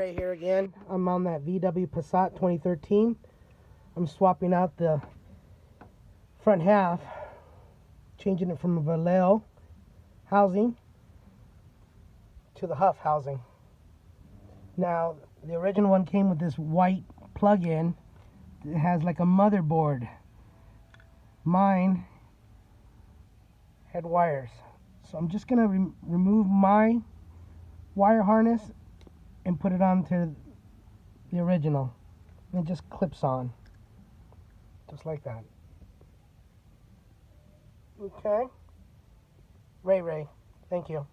Ray here again. I'm on that VW Passat 2013. I'm swapping out the front half, changing it from a Vallejo housing to the Huff housing. Now, the original one came with this white plug-in. It has like a motherboard. Mine had wires. So I'm just going to remove my wire harness and put it onto the original. And it just clips on. Just like that. Okay. Ray. Thank you.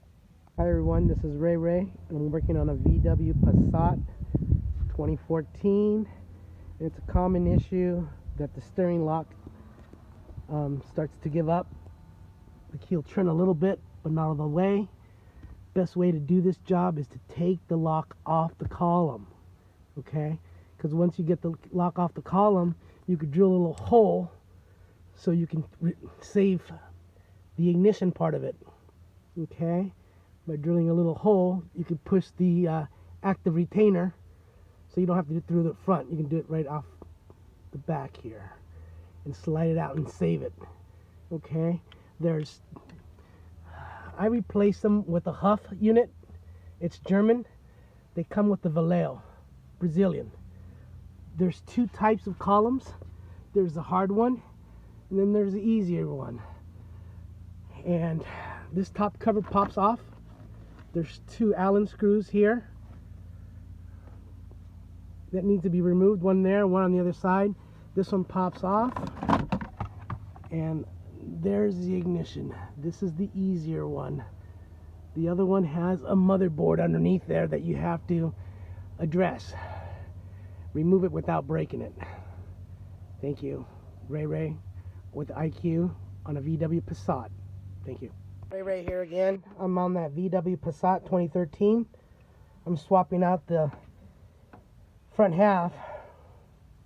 Hi everyone, this is Ray, and I'm working on a VW Passat 2014. It's a common issue that the steering lock starts to give up. The key will turn a little bit, but not all the way. Best way to do this job is to take the lock off the column, okay? Because once you get the lock off the column, you could drill a little hole so you can save the ignition part of it, okay? By drilling a little hole, you can push the active retainer, so you don't have to do it through the front. You can do it right off the back here and slide it out and save it, okay? I replaced them with a Huff unit. It's German. They come with the Vallejo, Brazilian. There's two types of columns. There's the hard one, and then there's the easier one. And this top cover pops off. There's two Allen screws here that need to be removed. One there, one on the other side. This one pops off, and there's the ignition. This is the easier one. The other one has a motherboard underneath there that you have to address. Remove it without breaking it. Thank you. Ray with IQ on a VW Passat. Thank you. Ray here again. I'm on that VW Passat 2013. I'm swapping out the front half,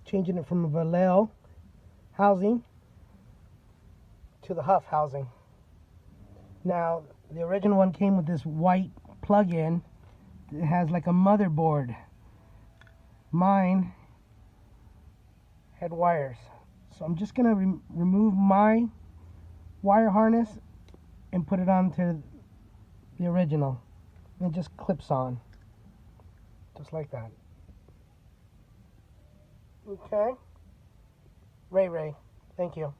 changing it from a Vallejo housing to the Huff housing. Now, the original one came with this white plug-in. It has like a motherboard. Mine had wires. So I'm just going to remove my wire harness and put it onto the original. And it just clips on. Just like that. Okay. Ray. Thank you.